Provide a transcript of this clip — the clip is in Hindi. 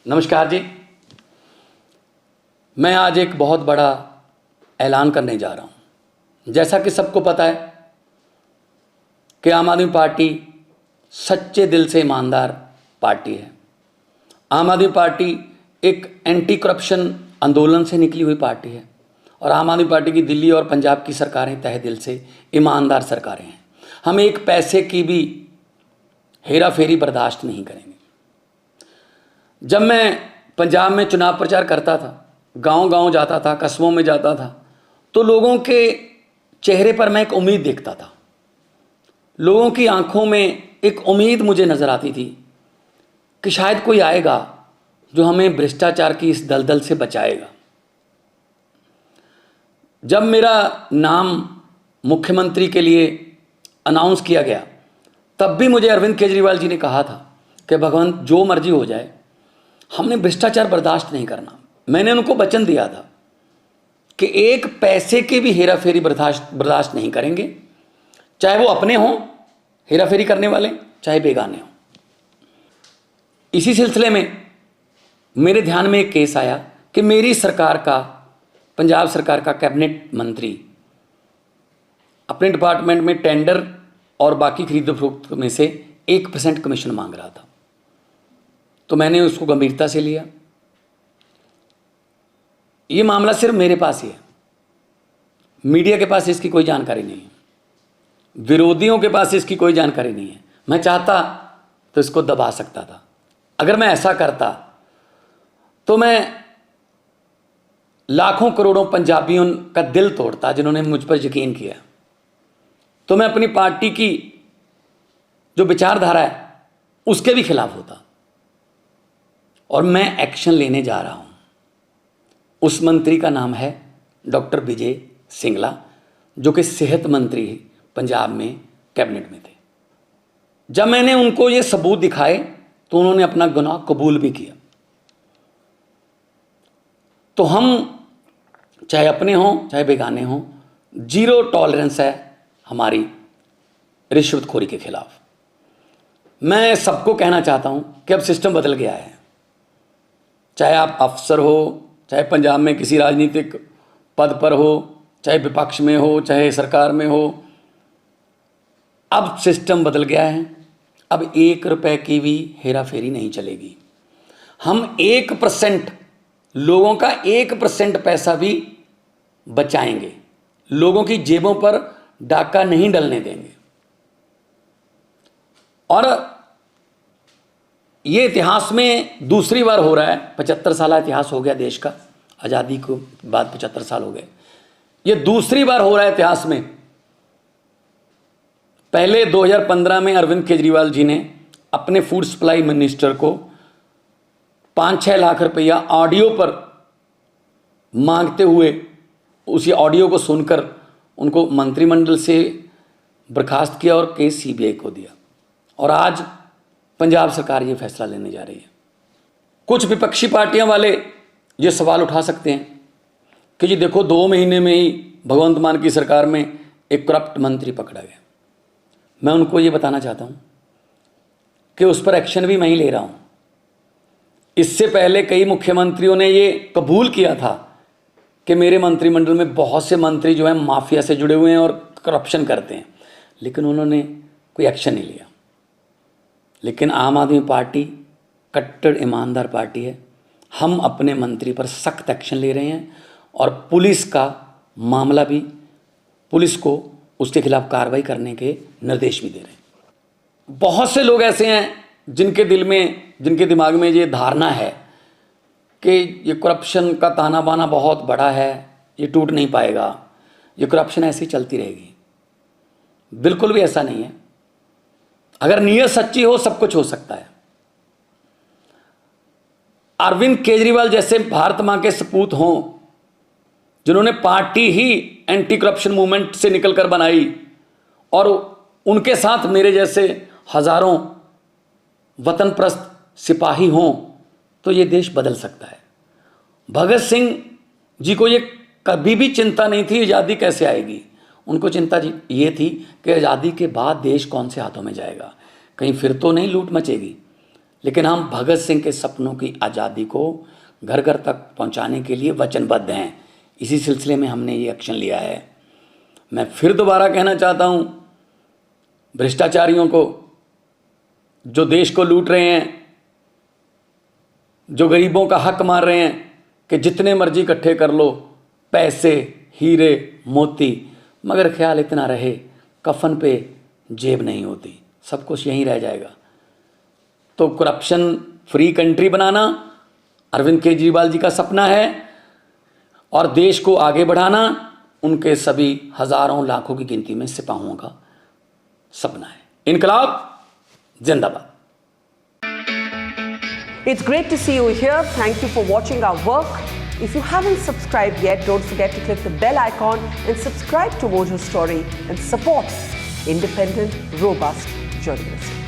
नमस्कार जी। मैं आज एक बहुत बड़ा ऐलान करने जा रहा हूँ। जैसा कि सबको पता है कि आम आदमी पार्टी सच्चे दिल से ईमानदार पार्टी है। आम आदमी पार्टी एक एंटी करप्शन आंदोलन से निकली हुई पार्टी है और आम आदमी पार्टी की दिल्ली और पंजाब की सरकारें तहे दिल से ईमानदार सरकारें हैं। हम एक पैसे की भी हेरा फेरी बर्दाश्त नहीं करेंगे। जब मैं पंजाब में चुनाव प्रचार करता था, गांव-गांव जाता था, कस्बों में जाता था, तो लोगों के चेहरे पर मैं एक उम्मीद देखता था। लोगों की आंखों में एक उम्मीद मुझे नज़र आती थी कि शायद कोई आएगा जो हमें भ्रष्टाचार की इस दलदल से बचाएगा। जब मेरा नाम मुख्यमंत्री के लिए अनाउंस किया गया, तब भी मुझे अरविंद केजरीवाल जी ने कहा था कि भगवंत जो मर्जी हो जाए, हमने भ्रष्टाचार बर्दाश्त नहीं करना। मैंने उनको वचन दिया था कि एक पैसे की भी हेरा फेरी बर्दाश्त नहीं करेंगे, चाहे वो अपने हों हेरा फेरी करने वाले, चाहे बेगाने हों। इसी सिलसिले में मेरे ध्यान में एक केस आया कि मेरी सरकार का, पंजाब सरकार का कैबिनेट मंत्री अपने डिपार्टमेंट में टेंडर और बाकी खरीद फरोख्त में से 1% कमीशन मांग रहा था। तो मैंने उसको गंभीरता से लिया। ये मामला सिर्फ मेरे पास ही है, मीडिया के पास इसकी कोई जानकारी नहीं है, विरोधियों के पास इसकी कोई जानकारी नहीं है। मैं चाहता तो इसको दबा सकता था। अगर मैं ऐसा करता तो मैं लाखों करोड़ों पंजाबियों का दिल तोड़ता जिन्होंने मुझ पर यकीन किया। तो मैं अपनी पार्टी की जो विचारधारा है उसके भी खिलाफ होता। और मैं एक्शन लेने जा रहा हूं। उस मंत्री का नाम है डॉक्टर विजय सिंगला, जो कि सेहत मंत्री पंजाब में कैबिनेट में थे। जब मैंने उनको ये सबूत दिखाए तो उन्होंने अपना गुनाह कबूल भी किया। तो हम चाहे अपने हों चाहे बेगाने हों, जीरो टॉलरेंस है हमारी रिश्वतखोरी के खिलाफ। मैं सबको कहना चाहता हूं कि अब सिस्टम बदल गया है। चाहे आप अफसर हो, चाहे पंजाब में किसी राजनीतिक पद पर हो, चाहे विपक्ष में हो, चाहे सरकार में हो, अब सिस्टम बदल गया है। अब 1 रुपए की भी हेरा फेरी नहीं चलेगी। हम 1%, लोगों का 1% पैसा भी बचाएंगे। लोगों की जेबों पर डाका नहीं डलने देंगे। और ये इतिहास में दूसरी बार हो रहा है। 75 साल इतिहास हो गया देश का, आज़ादी को बाद 75 साल हो गए। ये दूसरी बार हो रहा है इतिहास में। पहले 2015 में अरविंद केजरीवाल जी ने अपने फूड सप्लाई मिनिस्टर को 5-6 लाख रुपया ऑडियो पर मांगते हुए, उसी ऑडियो को सुनकर उनको मंत्रिमंडल से बर्खास्त किया और केस सीबीआई को दिया। और आज पंजाब सरकार ये फैसला लेने जा रही है। कुछ विपक्षी पार्टियां वाले ये सवाल उठा सकते हैं कि जी देखो, 2 महीने में ही भगवंत मान की सरकार में एक करप्ट मंत्री पकड़ा गया। मैं उनको ये बताना चाहता हूँ कि उस पर एक्शन भी मैं ही ले रहा हूँ। इससे पहले कई मुख्यमंत्रियों ने ये कबूल किया था कि मेरे मंत्रिमंडल में बहुत से मंत्री जो हैं माफिया से जुड़े हुए हैं और करप्शन करते हैं, लेकिन उन्होंने कोई एक्शन नहीं लिया। लेकिन आम आदमी पार्टी कट्टर ईमानदार पार्टी है। हम अपने मंत्री पर सख्त एक्शन ले रहे हैं और पुलिस का मामला भी, पुलिस को उसके खिलाफ कार्रवाई करने के निर्देश भी दे रहे हैं। बहुत से लोग ऐसे हैं जिनके दिल में, जिनके दिमाग में ये धारणा है कि ये करप्शन का ताना बाना बहुत बड़ा है, ये टूट नहीं पाएगा, ये करप्शन ऐसे ही चलती रहेगी। बिल्कुल भी ऐसा नहीं है। अगर नीयत सच्ची हो सब कुछ हो सकता है। अरविंद केजरीवाल जैसे भारत मां के सपूत हों, जिन्होंने पार्टी ही एंटी करप्शन मूवमेंट से निकलकर बनाई, और उनके साथ मेरे जैसे हजारों वतनप्रस्त सिपाही हों, तो ये देश बदल सकता है। भगत सिंह जी को ये कभी भी चिंता नहीं थी आज़ादी कैसे आएगी। उनको चिंता ये थी कि आज़ादी के बाद देश कौन से हाथों में जाएगा, कहीं फिर तो नहीं लूट मचेगी। लेकिन हम भगत सिंह के सपनों की आज़ादी को घर घर तक पहुंचाने के लिए वचनबद्ध हैं। इसी सिलसिले में हमने ये एक्शन लिया है। मैं फिर दोबारा कहना चाहता हूं भ्रष्टाचारियों को, जो देश को लूट रहे हैं, जो गरीबों का हक मार रहे हैं, कि जितने मर्जी इकट्ठे कर लो पैसे, हीरे मोती, मगर ख्याल इतना रहे कफन पे जेब नहीं होती, सब कुछ यहीं रह जाएगा। तो करप्शन फ्री कंट्री बनाना अरविंद केजरीवाल जी का सपना है और देश को आगे बढ़ाना उनके सभी हजारों लाखों की गिनती में सिपाहियों का सपना है। इनकलाब जिंदाबाद। It's great to see you here. Thank you for watching our work. If you haven't subscribed yet, don't forget to click the bell icon and subscribe to Mojo Story and support independent, robust journalism.